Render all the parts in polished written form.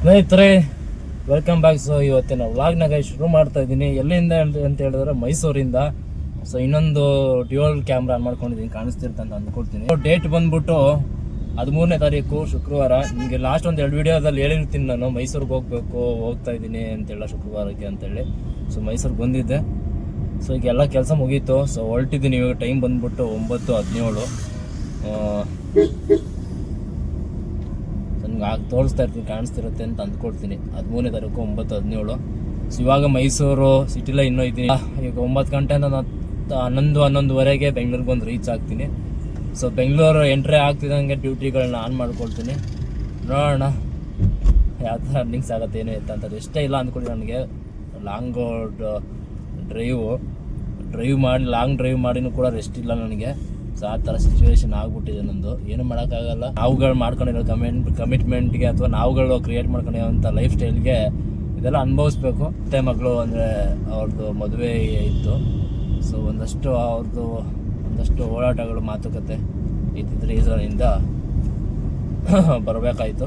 ಸ್ನೇಹಿತರೆ, welcome back. So ಇವತ್ತಿನ ವ್ಲಾಗ್ನಾಗ ಶುರು ಮಾಡ್ತಾ ಇದ್ದೀನಿ. ಎಲ್ಲಿಂದ ಅಂತ ಹೇಳಿದ್ರೆ ಮೈಸೂರಿಂದ. ಸೊ ಇನ್ನೊಂದು ಡ್ಯೂಯಲ್ ಕ್ಯಾಮ್ರಾ ಆನ್ ಮಾಡ್ಕೊಂಡಿದ್ದೀನಿ, ಕಾಣಿಸ್ತಿರುತ್ತೆ ಅಂತ ಅಂದ್ಕೊಳ್ತೀನಿ. ಡೇಟ್ ಬಂದ್ಬಿಟ್ಟು 13ನೇ ತಾರೀಕು ಶುಕ್ರವಾರ. ನಿಮಗೆ ಲಾಸ್ಟ್ ಒಂದು 2 ವಿಡಿಯೋದಲ್ಲಿ ಹೇಳಿರ್ತೀನಿ ನಾನು ಮೈಸೂರಿಗೆ ಹೋಗ್ತಾ ಇದ್ದೀನಿ ಅಂತೆಲ್ಲ ಶುಕ್ರವಾರಕ್ಕೆ ಅಂತೇಳಿ. ಸೊ ಮೈಸೂರಿಗೆ ಬಂದಿದ್ದೆ. ಸೊ ಈಗ ಎಲ್ಲ ಕೆಲಸ ಮುಗೀತು. ಸೊ ಹೊರಟಿದ್ದೀನಿ. ಇವಾಗ ಟೈಮ್ ಬಂದ್ಬಿಟ್ಟು 9:17. ನನಗೆ ತೋರಿಸ್ತಾ ಇರ್ತೀನಿ, ಕಾಣಿಸ್ತಿರುತ್ತೆ ಅಂತ ಅಂದ್ಕೊಳ್ತೀನಿ. 13ನೇ ತಾರೀಕು 9:17. ಸೊ ಇವಾಗ ಮೈಸೂರು ಸಿಟಿಲೇ ಇನ್ನೂ ಇದ್ದೀನಿ. ಈಗ 9 ಗಂಟೆಯಿಂದ ನಾನು 11:30 ಬೆಂಗಳೂರಿಗೆ ಬಂದು ರೀಚ್ ಆಗ್ತೀನಿ. ಸೊ ಬೆಂಗಳೂರು ಎಂಟ್ರಿ ಆಗ್ತಿದ್ದಂಗೆ ಡ್ಯೂಟಿಗಳನ್ನ ಆನ್ ಮಾಡ್ಕೊಳ್ತೀನಿ. ನೋಡೋಣ ಯಾವ ಥರ ರನ್ನಿಂಗ್ಸ್ ಆಗುತ್ತೆ, ಏನೋ ಅಂತ ಎಷ್ಟೇ ಇಲ್ಲ ಅಂದ್ಕೊಳ್ಳಿ. ನನಗೆ ಲಾಂಗ್ ಲಾಂಗ್ ಡ್ರೈವ್ ಮಾಡಿನೂ ಕೂಡ ರೆಸ್ಟ್ ಇಲ್ಲ ನನಗೆ. ಸೊ ಆ ಥರ ಸಿಚುವೇಶನ್ ಆಗ್ಬಿಟ್ಟಿದೆ ನಂದು. ಏನು ಮಾಡೋಕ್ಕಾಗಲ್ಲ. ನಾವುಗಳು ಮಾಡ್ಕೊಂಡಿರೋ ಕಮಿಟ್ಮೆಂಟ್ಗೆ ಅಥವಾ ನಾವುಗಳು ಕ್ರಿಯೇಟ್ ಮಾಡ್ಕೊಂಡಿರೋಂಥ ಲೈಫ್ ಸ್ಟೈಲ್ಗೆ ಇದೆಲ್ಲ ಅನುಭವಿಸ್ಬೇಕು. ಮತ್ತೆ ಮಗಳು ಅಂದರೆ ಅವ್ರದ್ದು ಮದುವೆ ಇತ್ತು. ಸೊ ಒಂದಷ್ಟು ಓಡಾಟಗಳು, ಮಾತುಕತೆ ಇದ್ದಿದ್ದ ರೀಸನಿಂದ ಬರಬೇಕಾಯಿತು.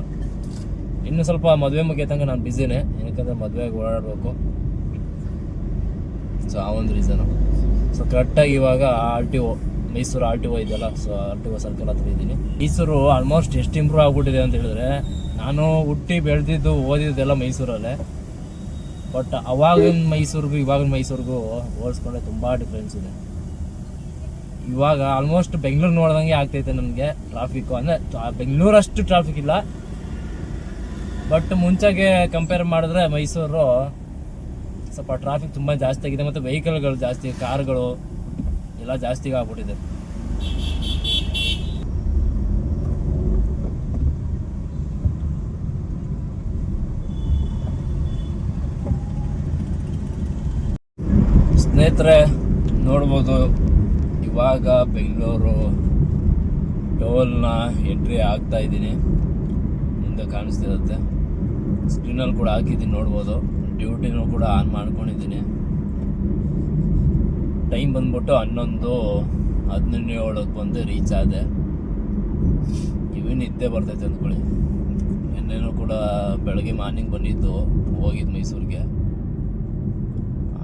ಇನ್ನು ಸ್ವಲ್ಪ ಮದುವೆ ಮುಗಿಯತಂಗೆ ನಾನು ಬ್ಯುಸಿನೇ, ಏನಕ್ಕಂದರೆ ಮದುವೆಗೆ ಓಡಾಡಬೇಕು. ಸೊ ಆ ಒಂದು ರೀಸನು. ಸೊ ಕರೆಕ್ಟಾಗಿ ಇವಾಗ RTO ಮೈಸೂರು RTO ಇದೆಯಲ್ಲ, ಸೊ RTO ಸರ್ಕಲ್ ಹತ್ರ ಇದ್ದೀನಿ. ಮೈಸೂರು ಆಲ್ಮೋಸ್ಟ್ ಎಷ್ಟು ಇಂಪ್ರೂವ್ ಆಗ್ಬಿಟ್ಟಿದೆ ಅಂತ ಹೇಳಿದ್ರೆ, ನಾನು ಹುಟ್ಟಿ ಬೆಳೆದಿದ್ದು ಓದಿದ್ದೆಲ್ಲ ಮೈಸೂರಲ್ಲೇ. ಬಟ್ ಅವಾಗಿನ ಮೈಸೂರಿಗೂ ಇವಾಗಿನ ಮೈಸೂರಿಗೂ ಹೋಲಿಸ್ಕೊಂಡ್ರೆ ತುಂಬ ಡಿಫ್ರೆನ್ಸ್ ಇದೆ. ಇವಾಗ ಆಲ್ಮೋಸ್ಟ್ ಬೆಂಗಳೂರು ನೋಡ್ದಂಗೆ ಆಗ್ತೈತೆ ನನಗೆ. ಟ್ರಾಫಿಕ್ಕು ಅಂದರೆ ಬೆಂಗಳೂರಷ್ಟು ಟ್ರಾಫಿಕ್ ಇಲ್ಲ, ಬಟ್ ಮುಂಚೆಗೆ ಕಂಪೇರ್ ಮಾಡಿದ್ರೆ ಮೈಸೂರು ಸ್ವಲ್ಪ ಟ್ರಾಫಿಕ್ ತುಂಬ ಜಾಸ್ತಿ ಆಗಿದೆ. ಮತ್ತು ವೆಹಿಕಲ್ಗಳು ಜಾಸ್ತಿ, ಕಾರ್ಗಳು ಎಲ್ಲ ಜಾಸ್ತಿ ಆಗ್ಬಿಟ್ಟಿದೆ. ಸ್ನೇಹಿತರೆ ನೋಡ್ಬೋದು, ಇವಾಗ ಬೆಂಗಳೂರು ಟೋಲ್ನ ಎಂಟ್ರಿ ಆಗ್ತಾ ಇದ್ದೀನಿ. ಮುಂದೆ ಕಾಣಿಸ್ತಿರುತ್ತೆ, ಸ್ಕ್ರೀನಲ್ಲಿ ಕೂಡ ಹಾಕಿದ್ದೀನಿ ನೋಡ್ಬೋದು. ಡ್ಯೂಟಿನೂ ಕೂಡ ಆನ್ ಮಾಡ್ಕೊಂಡಿದ್ದೀನಿ. ಟೈಮ್ ಬಂದ್ಬಿಟ್ಟು 11:17 ಬಂದು ರೀಚ್ ಆದೆ. ಇವನ್ ನಿದ್ದೆ ಬರ್ತೈತೆ ಅಂದ್ಕೊಳ್ಳಿ. ನಿನ್ನೆನೂ ಕೂಡ ಬೆಳಗ್ಗೆ ಮಾರ್ನಿಂಗ್ ಹೋಗಿದ್ದು ಮೈಸೂರಿಗೆ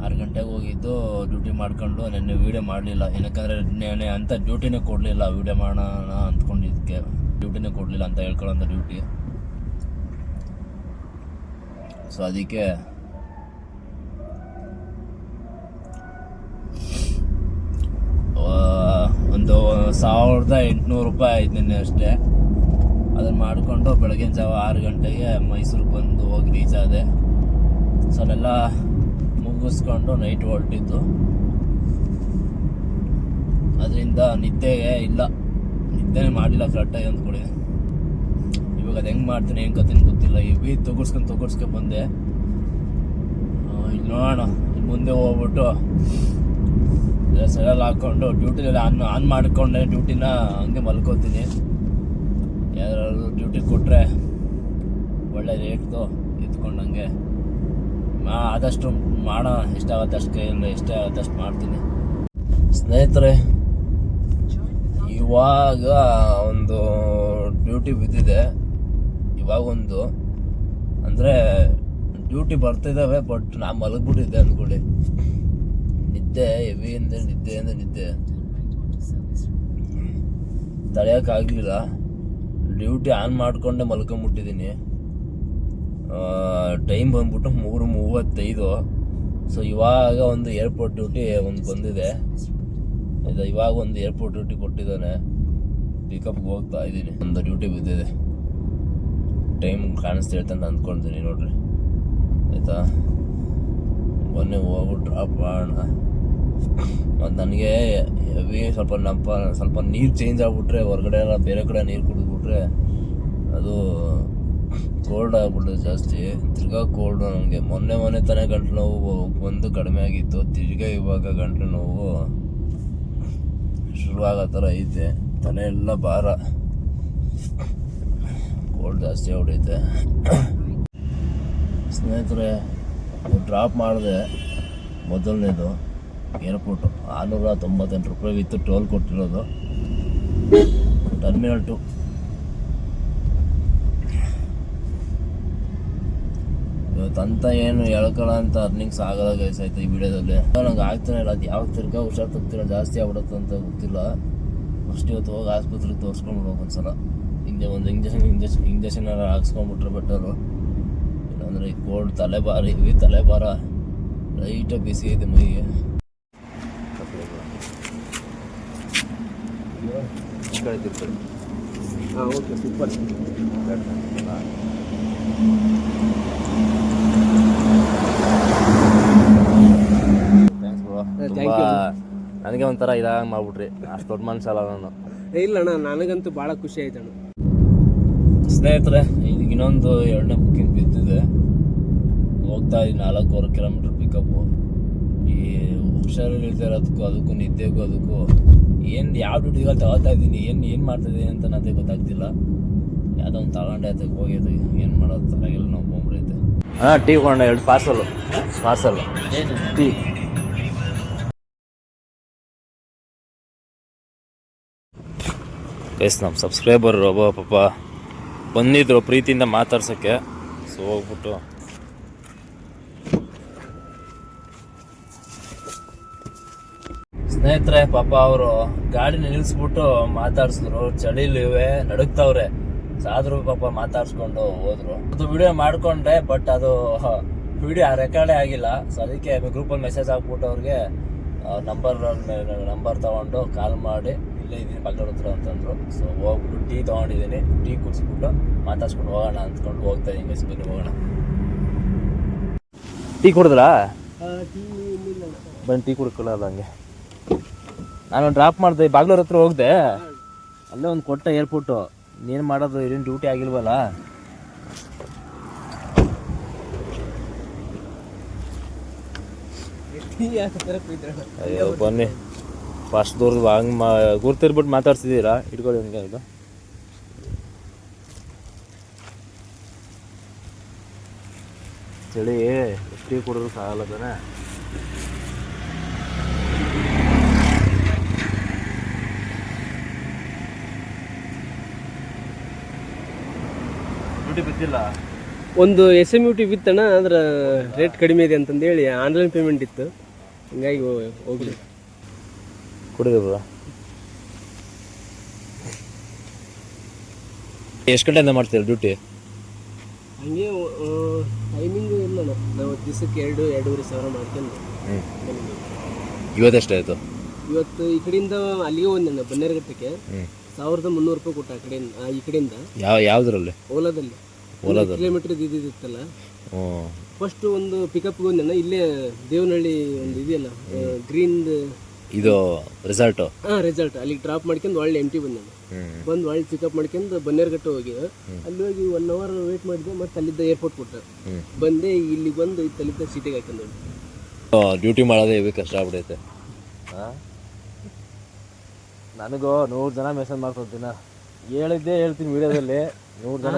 6 ಗಂಟೆಗೆ ಹೋಗಿದ್ದು. ಡ್ಯೂಟಿ ಮಾಡ್ಕೊಂಡು ನೆನ್ನೆ ವೀಡಿಯೋ ಮಾಡಲಿಲ್ಲ, ಏನಕ್ಕಂದರೆ ನೆನ್ನೆ ಅಂಥ ಡ್ಯೂಟಿನೇ ಕೊಡಲಿಲ್ಲ. ವೀಡಿಯೋ ಮಾಡೋಣ ಅಂದ್ಕೊಂಡಿದ್ದಕ್ಕೆ ಡ್ಯೂಟಿನೇ ಕೊಡಲಿಲ್ಲ ಅಂತ ಹೇಳ್ಕೊಳ್ಳೋಂಥ ಡ್ಯೂಟಿ. ಸೊ ಅದಕ್ಕೆ ಒಂದು 1,800 ರೂಪಾಯಿ ಆಯ್ತು ನಿನ್ನೆ ಅಷ್ಟೇ. ಅದನ್ನು ಮಾಡಿಕೊಂಡು ಬೆಳಗಿನ ಜಾವ 6 ಗಂಟೆಗೆ ಮೈಸೂರಿಗೆ ಬಂದು ಹೋಗಿ ರೀಚ್ ಆದೆ. ಸೊ ಅಲ್ಲೆಲ್ಲ ಮುಗಿಸ್ಕೊಂಡು ನೈಟ್ ಹೊರಟಿದ್ದು. ಅದರಿಂದ ನಿದ್ದೆನೇ ಮಾಡಿಲ್ಲ ಕರೆಕ್ಟಾಗಿ ಅಂದ್ಕೊಳ್ಳಿ. ಇವಾಗ ಅದು ಹೆಂಗೆ ಮಾಡ್ತೀನಿ ಹೆಂಗೆ ಕತ್ತೀನಿ ಗೊತ್ತಿಲ್ಲ. ಇವಿ ತೊಗರ್ಸ್ಕೊಂಡು ಬಂದೆ. ಇಲ್ಲಿ ನೋಡೋಣ, ಮುಂದೆ ಹೋಗ್ಬಿಟ್ಟು ಸೆಡಲ್ ಹಾಕ್ಕೊಂಡು ಡ್ಯೂಟಿನಲ್ಲಿ ಆನ್ ಮಾಡಿಕೊಂಡೆ ಡ್ಯೂಟಿನ ಹಂಗೆ ಮಲ್ಕೋತೀನಿ. ಯಾರಾದ್ರು ಡ್ಯೂಟಿ ಕೊಟ್ಟರೆ ಒಳ್ಳೆ ರೇಟ್ದು ಎತ್ಕೊಂಡಂಗೆ ಆದಷ್ಟು ಮಾಡೋಣ. ಎಷ್ಟಾಗುತ್ತೆ ಅಷ್ಟು ಕೈಯಲ್ಲಿ ಎಷ್ಟೇ ಆಗುತ್ತೆ ಅಷ್ಟು ಮಾಡ್ತೀನಿ. ಸ್ನೇಹಿತರೆ, ಇವಾಗ ಒಂದು ಡ್ಯೂಟಿ ಬಿದ್ದಿದೆ. ಇವಾಗೊಂದು ಅಂದರೆ ಡ್ಯೂಟಿ ಬರ್ತಿದ್ದಾವೆ, ಬಟ್ ನಾ ಮಲಗ್ಬಿಟ್ಟಿದ್ದೆ ಅಂದ್ಕೊಳ್ಳಿ. ನಿದ್ದೆ ಹೆವಿ ಅಂದರೆ ನಿದ್ದೆ ತಡೆಯೋಕ್ಕಾಗಲಿಲ್ಲ. ಡ್ಯೂಟಿ ಆನ್ ಮಾಡಿಕೊಂಡೆ ಮಲ್ಕೊಂಬಿಟ್ಟಿದ್ದೀನಿ. ಟೈಮ್ ಬಂದ್ಬಿಟ್ಟು 3:35. ಸೊ ಇವಾಗ ಒಂದು ಏರ್ಪೋರ್ಟ್ ಡ್ಯೂಟಿ ಒಂದು ಬಂದಿದೆ. ಇವಾಗ ಒಂದು ಏರ್ಪೋರ್ಟ್ ಡ್ಯೂಟಿ ಕೊಟ್ಟಿದ್ದಾನೆ. ಪಿಕಪ್ಗೆ ಹೋಗ್ತಾ ಇದ್ದೀನಿ. ಒಂದು ಡ್ಯೂಟಿ ಬಿದ್ದಿದೆ. ಟೈಮ್ ಕಾಣಿಸ್ತಿರುತ್ತೆ ಅಂತ ಅಂದ್ಕೊಳ್ತೀನಿ. ನೋಡ್ರಿ ಆಯಿತಾ, ಬನ್ನಿ ಹೋಗ್ಬಿಟ್ಟು ಡ್ರಾಪ್ ಮಾಡೋಣ. ಮತ್ತು ನನಗೆ ಹೆವಿ ಸ್ವಲ್ಪ ನೀರು ಚೇಂಜ್ ಆಗಿಬಿಟ್ರೆ, ಹೊರಗಡೆ ಎಲ್ಲ ಬೇರೆ ಕಡೆ ನೀರು ಕುಡಿದ್ಬಿಟ್ರೆ ಅದು ಕೋಲ್ಡ್ ಆಗ್ಬಿಡ್ತದೆ ಜಾಸ್ತಿ. ತಿರ್ಗಾ ಕೋಲ್ಡು ನನಗೆ. ಮೊನ್ನೆ ತಾನೇ ಗಂಟ್ಲು ನೋವು ಬಂದು ಕಡಿಮೆ ಆಗಿತ್ತು. ತಿರ್ಗಾ ಇವಾಗ ಗಂಟ್ಲು ನೋವು ಶುರು ಆಗೋ ಥರ ಐತೆ. ತಲೆ ಎಲ್ಲ ಭಾರ, ಕೋಲ್ಡ್ ಜಾಸ್ತಿ ಆಗ್ಬಿಟ್ಟೈತೆ. ಸ್ನೇಹಿತರೆ, ಡ್ರಾಪ್ ಮಾಡಿದೆ ಮೊದಲನೇದು ಏರ್ಪೋರ್ಟು. 698 ರೂಪಾಯಿ ವಿತ್ತು ಟೋಲ್ ಕೊಟ್ಟಿರೋದು. ಟರ್ಮಿನಲ್ 2 ಇವತ್ತಂತ ಏನು ಹೇಳ್ಕೊಳ್ಳೋ ಅಂತ ಅರ್ನಿಂಗ್ಸ್ ಆಗಲ್ಲ ಗೈಸ್ ಆಯ್ತು ಈ ವಿಡಿಯೋದಲ್ಲಿ. ನಂಗೆ ಆಗ್ತಾನೆ ಇಲ್ಲ, ಅದು ಯಾವ ತಿರ್ಗಾ ಹುಷಾರು ತಗ್ತಿಲ್ಲ, ಜಾಸ್ತಿ ಆಗ್ಬಿಡುತ್ತೆ ಅಂತ ಗೊತ್ತಿಲ್ಲ. ಫಸ್ಟ್ ಇವತ್ತು ಹೋಗಿ ಆಸ್ಪತ್ರೆಗೆ ತೋರಿಸ್ಕೊಂಡ್ಬಿಡ್ಬೇಕು ಒಂದ್ಸಲ. ಒಂದು ಇಂಜೆಕ್ಷನ್ ಹಾಕ್ಸ್ಕೊಂಡ್ಬಿಟ್ರೆ ಬೆಟರು. ಇಲ್ಲಾಂದರೆ ಈ ಕೋಲ್ಡ್ ತಲೆಭಾರ ಲೈಟಾಗಿ ಬಿಸಿ ಐತೆ ಮೈಗೆ. ಈ ಕಡೆ ತಿರ್ಕೊಳ್ಳಿ. ಹಾಂ ಓಕೆ ಸೂಪರ್. Thanks bro. ತುಂಬ ನನಗೆ ಒಂಥರ ಇದಾಗ ಮಾಡ್ಬಿಟ್ರಿ, ಅಷ್ಟು ದೊಡ್ಡ ಮನುಷ್ಯಲ್ಲ ನಾನು. ಇಲ್ಲ ಅಣ್ಣ, ನನಗಂತೂ ಭಾಳ ಖುಷಿ ಆಯ್ತು ಅಣ್ಣ. ಸ್ನೇಹಿತರೆ, ಇದಕ್ಕೆ ಇನ್ನೊಂದು 2ನೇ ಬುಕ್ಕಿಂಗ್ ಬಿದ್ದಿದೆ. ಹೋಗ್ತಾ ಇದ್ದೀನಿ 4 ಕಿಲೋಮೀಟ್ರ್ ಪಿಕಪ್ಪು. ಈ ಹುಷಾರಿಲ್ದೇ ಇರೋದಕ್ಕೂ ಅದಕ್ಕೂ ನಿದ್ದೆಗೂ ಅದಕ್ಕೂ ಯಾವ ಡ್ಯೂಟಿಗಳು ತಗೋತಾ ಇದ್ದೀನಿ, ಏನು ಮಾಡ್ತಾಯಿದ್ದೀನಿ ಅಂತ ನನಗೆ ಗೊತ್ತಾಗ್ತಿಲ್ಲ. ಯಾವುದೋ ಒಂದು ತಗೊಂಡೆ ಅದಕ್ಕೆ ಹೋಗಿದ್ದು, ಏನು ಮಾಡೋದು ತಲೆಗೆಲ್ಲ ನಾವು ಬಂದ್ಬಿಡೈತೆ. ಹಾಂ, ಟೀ ಕೊಂಡೆ 2 ಪಾರ್ಸಲ್ ಟೀ. ಎಸ್, ನಮ್ಮ ಸಬ್ಸ್ಕ್ರೈಬರ್ ಒಬ್ಬ ಪಾಪ ಬಂದಿದ್ರು ಪ್ರೀತಿಯಿಂದ ಮಾತಾಡ್ಸೋಕ್ಕೆ. ಸೊ ಹೋಗ್ಬಿಟ್ಟು ಸ್ನೇಹಿತರೆ, ಪಾಪ ಅವರು ಗಾಡಿನ ನಿಲ್ಲಿಸ್ಬಿಟ್ಟು ಮಾತಾಡ್ಸಿದ್ರು. ಚಳಿಲಿವೆ, ನಡುಗ್ತಾವ್ರೆ. ಆದರೂ ಪಾಪ ಮಾತಾಡ್ಸ್ಕೊಂಡು ಹೋದ್ರು. ಅದು ವಿಡಿಯೋ ಮಾಡ್ಕೊಂಡೆ, ಬಟ್ ಅದು ವಿಡಿಯೋ ರೆಕಾರ್ಡೇ ಆಗಿಲ್ಲ. ಸೊ ಅದಕ್ಕೆ ಗ್ರೂಪಲ್ಲಿ ಮೆಸೇಜ್ ಹಾಕ್ಬಿಟ್ಟು ಅವ್ರಿಗೆ ನಂಬರ್ ತೊಗೊಂಡು ಕಾಲ್ ಮಾಡಿ ಇಲ್ಲೇ ಇದ್ದೀನಿ ಬಾಗ್ಲೂರ್ ಹತ್ರ ಅಂತಂದ್ರು. ಸೊ ಹೋಗ್ಬಿಟ್ಟು ಟೀ ತೊಗೊಂಡಿದ್ದೀನಿ. ಟೀ ಕುಡಿಸ್ಬಿಟ್ಟು ಮಾತಾಡ್ಸ್ಕೊಂಡು ಹೋಗೋಣ ಅಂದ್ಕೊಂಡು ಹೋಗ್ತಾ ಇದ್ದೀನಿ. ಬನ್ನಿ ಹೋಗೋಣ. ಟೀ ಕುಡಿದ್ರಾ? ಬನ್ನಿ, ಟೀ ಕುಡ್ಕೊಳ್ಳಲ್ಲ ಹಂಗೆ. ನಾನು ಡ್ರಾಪ್ ಮಾಡಿದೆ, ಬಾಗ್ಲೂರ್ ಹತ್ರ ಹೋಗ್ದೆ. ಅಲ್ಲೇ ಒಂದು ಕೊಟ್ಟ ಏರ್ಪೋರ್ಟು. ಇನ್ನೇನು ಮಾಡೋದು, ಇದೇನು ಡ್ಯೂಟಿ ಆಗಿಲ್ವಲ್ಲ. ಅಯ್ಯೋ ಬನ್ನಿ, ಫಸ್ಟ್ ದೂರದ ಹಂಗೆ ಗುರ್ತಿರ್ಬಿಟ್ಟು ಮಾತಾಡ್ತಿದ್ದೀರಾ. ಇಟ್ಕೊಳ್ಳಿ ಹಂಗೆ. ಇದು ಚಳಿ, ಟೀ ಕುಡಿದ್ರು ಸಾಗಲ್ಲ ತಾನೆ. ಡ್ಯೂಟಿ ಬಿದ್ದಿಲ್ಲ. ಒಂದು SMUT ಬಿತ್ತಣ್ಣ, ಅದ್ರ ರೇಟ್ ಕಡಿಮೆ ಇದೆ ಅಂತಂದೇಳಿ ಆನ್ಲೈನ್ ಪೇಮೆಂಟ್ ಇತ್ತು, ಹಿಂಗಾಗಿ ಹೋಗ್ಲಿ ಕುಡಿದ್ರು. ಎಷ್ಟು ಗಂಟೆಯಿಂದ ಮಾಡ್ತೀರಾ ಡ್ಯೂಟಿ? ಹಂಗೆ ಟೈಮಿಂಗು ಇಲ್ಲ. ನಾವು ದಿವಸಕ್ಕೆ 2-2.5 ಸಾವಿರ ಮಾಡ್ಕೊಂಡು. ಇವತ್ತೆಷ್ಟಾಯಿತು? ಇವತ್ತು ಈ ಕಡೆಯಿಂದ ಅಲ್ಲಿಗೆ ಒಂದಣ್ಣ ಬನ್ನೇರಘಟ್ಟಕ್ಕೆ 1300 ರೂಪಾಯಿ ಕೊಟ್ಟ. ಆ ಕಡೆಯಿಂದ ಈ ಕಡೆಯಿಂದ ಯಾವುದ್ರಲ್ಲಿ? ಓಲಾದಲ್ಲಿ ಕಿಲೋಮೀಟರ್ ಇದಿತ್ತಲ್ಲ. ಫಸ್ಟ್ ಒಂದು ಪಿಕಪ್ಗೆ ಒಂದಣ್ಣ, ಇಲ್ಲೇ ದೇವನಹಳ್ಳಿ ಒಂದು ಇದೆಯಲ್ಲ ಗ್ರೀನ್ ಇದು ರಿಸಲ್ಟ್. ರಿಸಲ್ಟ್ ಅಲ್ಲಿಗೆ ಡ್ರಾಪ್ ಮಾಡ್ಕೊಂಡು ಒಳ್ಳೆ ಎಂಟಿ ಬಂದ. ಬಂದು ಒಳ್ಳೆ ಪಿಕಪ್ ಮಾಡ್ಕೊಂಡು ಬನ್ನೇರಘಟ್ಟ ಹೋಗಿ ಅಲ್ಲಿ ಹೋಗಿ 1 ಅವರ್ ವೇಟ್ ಮಾಡಿದೆ. ಮತ್ತೆ ಅಲ್ಲಿದ್ದ ಏರ್ಪೋರ್ಟ್ ಕೊಟ್ಟ ಬಂದೆ. ಇಲ್ಲಿ ಬಂದು ಇತ್ತಲ್ಲಿದ್ದ ಸೀಟಿಗೆ ಹಾಕೊಂಡು ಡ್ಯೂಟಿ ಮಾಡೋದೇ ಇವೆ ಕಷ್ಟ ಆಗ್ಬಿಡೈತೆ. ನನಗೂ 100 ಜನ ಮೆಸೇಜ್ ಮಾಡ್ಕೊಳ್ತೀನಿ. ಹೇಳ್ತೀನಿ ವಿಡಿಯೋದಲ್ಲಿ 100 ಜನ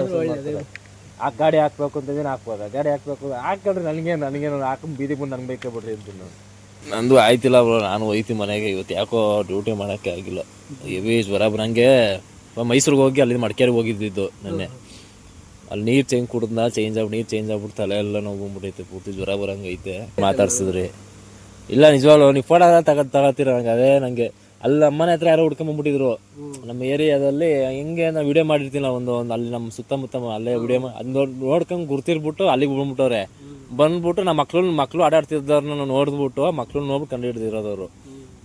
ಗಾಡಿ ಹಾಕ್ಬೇಕು ಅಂತಂದ್ರೆ ಹಾಕ್ಬೋದ, ಗಾಡಿ ಹಾಕ್ಬೇಕು ಹಾಕೊಂಡ್ರೆ ನನಗೇನು ಹಾಕೊಂಡು ಬೀದಿ ಬಂದು ನಂಗೆ ಬೇಕೇ ಬಿಡ್ರಿ ಅಂತೀನಿ ನಾನು. ನಂದು ಆಯ್ತಿಲ್ಲ ಬ್ರೋ, ನಾನು ಹೋಯ್ತೀನಿ ಮನೆಗೆ. ಇವತ್ತು ಯಾಕೋ ಡ್ಯೂಟಿ ಮಾಡೋಕ್ಕೆ ಆಗಿಲ್ಲ. ಹೆವಿ ಜ್ವರ ಬರಂಗೆ. ಮೈಸೂರಿಗೆ ಹೋಗಿ ಅಲ್ಲಿ ಮಡಿಕೇರಿಗೆ ಹೋಗಿದ್ದಿದ್ದು ನೆನ್ನೆ. ಅಲ್ಲಿ ನೀರು ಚೇಂಜ್ ಆಗ್ಬಿಟ್ಟು ತಲೆ ಎಲ್ಲ ನೋವು ಬಂದ್ಬಿಟ್ಟೈತೆ, ಪೂರ್ತಿ ಜ್ವರ ಬರಂಗೆ ಐತೆ. ಮಾತಾಡ್ಸಿದ್ರಿ ಇಲ್ಲ ನಿಜವಾಗ್ಲು ನೀವು ಫೋಟೋ ತಗೋತೀರ ನಂಗೆ. ಅದೇ ನನಗೆ ಅಲ್ಲಿ ಅಮ್ಮನ ಹತ್ರ ಯಾರೋ ಹುಡ್ಕೊಂಬಂದ್ಬಿಟ್ಟಿದ್ರು ನಮ್ಮ ಏರಿಯಾದಲ್ಲಿ. ಹೆಂಗೆ ನಾವು ವಿಡಿಯೋ ಮಾಡಿರ್ತೀನಿ ಒಂದು ಅಲ್ಲಿ ನಮ್ಮ ಸುತ್ತಮುತ್ತ ಅಲ್ಲೇ ವಿಡಿಯೋ ನೋಡ್ಕೊಂಡು ಗುರ್ತಿರ್ಬಿಟ್ಟು ಅಲ್ಲಿಗೆ ಬಂದ್ಬಿಟ್ಟವ್ರೆ. ಬಂದ್ಬಿಟ್ಟು ನಮ್ಮ ಮಕ್ಕಳು ಆಡಾಡ್ತಿದ್ದವ್ರನ್ನ ನೋಡಿದ್ಬಿಟ್ಟು ಮಕ್ಕಳು ನೋಡ್ಬಿಟ್ಟು ಕಂಡು ಹಿಡಿದಿರೋದವ್ರು.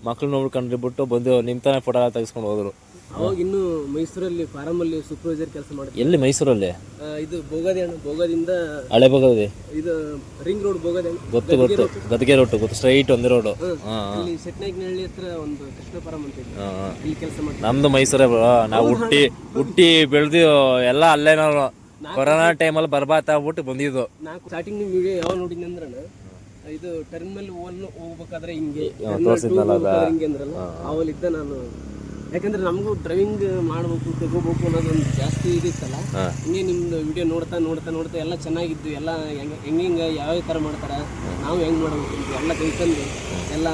ಮಕ್ಕಳು ನೋಡ್ಬಿಟ್ಟು ಕಂಡು ಹಿಡ್ಬಿಟ್ಟು ಬಂದು ನಿಮ್ಮ ತಾನೇ ಫೋಟೋ ಎಲ್ಲ ತೆಗೆಸ್ಕೊಂಡು ಹೋದ್ರು. ಅವಾಗ ಇನ್ನು ಮೈಸೂರಲ್ಲಿ ಫಾರಮಲ್ಲಿ ಸೂಪರ್ವೈಸರ್ ಕೆಲಸ ಮಾಡಿದ್ರು. ಎಲ್ಲಿ ಮೈಸೂರಲ್ಲಿ? ಇದು ಬೋಗದಿ ಅಣ್ಣ, ಬೋಗದಿಂದ ಹಳೆ ಬೋಗದಿ, ಇದು ರಿಂಗ್ ರೋಡ್ ಬೋಗದಿ. ಗೊತ್ತು ಗದ್ಗೆ ರೋಡ್ ಗೊತ್ತು, ಸ್ಟ್ರೈಟ್ ಒಂದೇ ರೋಡ್. ಅಲ್ಲಿ ಸೆಟ್ನಾಯ್ಕನಹಳ್ಳಿ ಹತ್ರ ಒಂದು ಕೃಷ್ಣ ಫಾರಂ ಅಂತ ಇದೆ, ಇಲ್ಲಿ ಕೆಲಸ ಮಾಡ್ತೀವಿ. ನಮ್ದು ಮೈಸೂರೇ ಬ್ರೋ. ನಾವು ಹುಟ್ಟಿ ಬೆಳೆದು ಎಲ್ಲ ಅಲ್ಲೇ. ನಾವು ಕೊರೋನಾ ಟೈಮಲ್ಲಿ ಬರ್ಬಾತ ಆಗ್ಬಿಟ್ಟು ಬಂದಿದ್ದು. ನಾನು ಸ್ಟಾರ್ಟಿಂಗ್ ನಿಮ್ಮ ವಿಡಿಯೋ ಯಾವ ನೋಡಿದ್ನಿ ಅಂದ್ರೆ ಇದು ಟರ್ಮಿನಲ್ 1 ಹೋಗ್ಬೇಕಾದ್ರೆ ಹಿಂಗೆ ಹಿಂಗೆ ಅಂದ್ರಲ್ಲ, ಅವಲ್ಲಿದ್ದ ನಾನು. ಯಾಕಂದ್ರೆ ನಮಗೂ ಡ್ರೈವಿಂಗ್ ಮಾಡ್ಬೇಕು, ತಗೋಬೇಕು ಅನ್ನೋದೊಂದು ಜಾಸ್ತಿ ಇದಿತ್ತಲ್ಲ. ಹಿಂಗೆ ನಿಮ್ದು ವಿಡಿಯೋ ನೋಡ್ತಾ ಎಲ್ಲ ಚೆನ್ನಾಗಿದ್ದು. ಎಲ್ಲ ಹೆಂಗೆ ಯಾವ ಥರ ಮಾಡ್ತಾರೆ, ನಾವು ಹೆಂಗೆ ಮಾಡಬೇಕು ಎಲ್ಲ ತಿಳ್ಕೊಂಡು ಎಲ್ಲ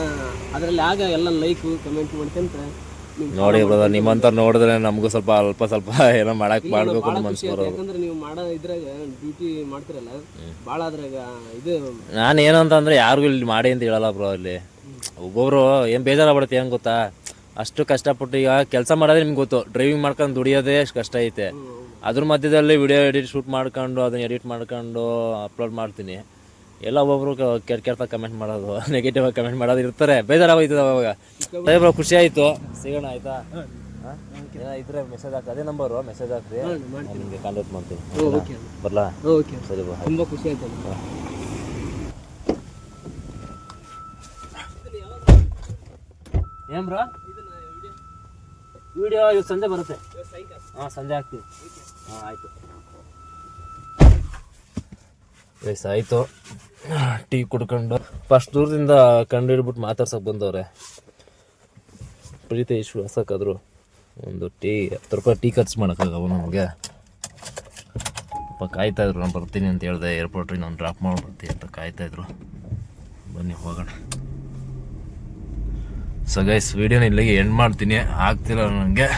ಅದರಲ್ಲಿ ಎಲ್ಲ ಲೈಕು ಕಮೆಂಟ್ ಮಾಡ್ಕೊಂತ ನೋಡಿ ಬ್ರದರ್, ನಿಮ್ಮಂತ ನೋಡಿದ್ರೆ ನಮಗೂ ಸ್ವಲ್ಪ ಸ್ವಲ್ಪ ಏನೋ ಮಾಡ್ಬೇಕು ಭಾಳ ಅಂತ ಖುಷಿ ಮನ್ಸು ಆಯ್ತು. ಬರೋದು. ಯಾಕಂದ್ರೆ ನೀವು ಮಾಡೋ ಇದ್ರಾಗ ಡ್ಯೂಟಿ ಮಾಡ್ತಿರಲ್ಲ, ಭಾಳ ಅದ್ರಾಗ ಇದು ನಾನು ಏನು ಅಂತಂದ್ರೆ ಯಾರಿಗೂ ಇಲ್ಲಿ ಮಾಡಿ ಅಂತ ಹೇಳಲ್ಲ ಬ್ರೋ. ಅಲ್ಲಿ ಒಬ್ಬೊಬ್ರು ಏನು ಬೇಜಾರಾಗ್ಬಿಡುತ್ತೆ, ಏನು ಗೊತ್ತಾ, ಅಷ್ಟು ಕಷ್ಟಪಟ್ಟು ಈಗ ಕೆಲಸ ಮಾಡೋದೇ ನಿಮ್ಗೆ ಗೊತ್ತು, ಡ್ರೈವಿಂಗ್ ಮಾಡ್ಕೊಂಡು ದುಡಿಯೋದೇ ಅಷ್ಟು ಕಷ್ಟ ಐತೆ. ಅದ್ರ ಮಧ್ಯದಲ್ಲಿ ವಿಡಿಯೋ ಶೂಟ್ ಮಾಡ್ಕೊಂಡು ಅದನ್ನ ಎಡಿಟ್ ಮಾಡ್ಕೊಂಡು ಅಪ್ಲೋಡ್ ಮಾಡ್ತೀನಿ. ಎಲ್ಲ ಒಬ್ಬೊಬ್ರು ಕೆಟ್ಟ ಕಮೆಂಟ್ ಮಾಡೋದು, ನೆಗೆಟಿವ್ ಆಗಿ ಕಮೆಂಟ್ ಮಾಡೋದು ಇರ್ತಾರೆ, ಬೇಜಾರಾಗೋಯ್ತದೆ ಅವಾಗ. ಅದೇ ಬ್ರೋ, ಖುಷಿ ಆಯಿತು, ಸಿಗೋಣ ಆಯಿತಾ? ಇದ್ರೆ ಮೆಸೇಜ್ ಹಾಕಿ, ಅದೇ ನಂಬರು, ಮೆಸೇಜ್ ಹಾಕ್ರಿ, ನಾನು ನಿಮಗೆ ಕಾಂಟ್ಯಾಕ್ಟ್ ಮಾಡ್ತೀನಿ. ಓಕೆ ಬರಲಾ? ಓಕೆ, ಸರಿ ಬ್ರೋ. ತುಂಬ ಖುಷಿ ಆಯ್ತು. ಏನು ಬ್ರೋ, ವಿಡಿಯೋ ಇವತ್ತು ಸಂಜೆ ಬರುತ್ತೆ. ಹಾಂ, ಸಂಜೆ ಹಾಕ್ತೀನಿ. ಹಾಂ, ಆಯಿತು. ಎಸ್ ಆಯಿತು. ಟೀ ಕುಡ್ಕೊಂಡು ಫಸ್ಟ್ ದೂರದಿಂದ ಕಂಡು ಹಿಡ್ಬಿಟ್ಟು ಮಾತಾಡ್ಸೋಕೆ ಬಂದವ್ರೆ. ಪ್ರೀತಿ ವಿಶ್ವಾಸಕ್ಕಾದ್ರು ಒಂದು ಟೀ 10 ರೂಪಾಯಿ ಟೀ ಖರ್ಚು ಮಾಡೋಕ್ಕಾಗವ ನಮಗೆ. ಕಾಯ್ತಾಯಿದ್ರು, ನಾನು ಬರ್ತೀನಿ ಅಂತ ಹೇಳಿದೆ ಏರ್ಪೋರ್ಟ್ರಿಗೆ, ನಾನು ಡ್ರಾಪ್ ಮಾಡ್ಬಿಡ್ತೀನಿ ಅಂತ ಕಾಯ್ತಾಯಿದ್ರು. ಬನ್ನಿ ಹೋಗೋಣ. ಸೊ ಗೈಸ್, ವಿಡಿಯೋನ ಇಲ್ಲಿಗೆ ಎಂಡ್ ಮಾಡ್ತೀನಿ, ಆಗ್ತಿಲ್ಲ ನನಗೆ.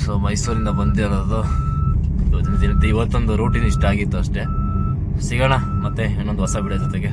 ಸೊ ಮೈಸೂರಿಂದ ಬಂದಿರೋದು ಇವತ್ತೊಂದು ರೂಟೀನ್ ಇಷ್ಟ ಆಗಿತ್ತು ಅಷ್ಟೇ. ಸಿಗೋಣ ಮತ್ತೆ ಇನ್ನೊಂದು ಹೊಸ ವಿಡಿಯೋ ಜೊತೆಗೆ.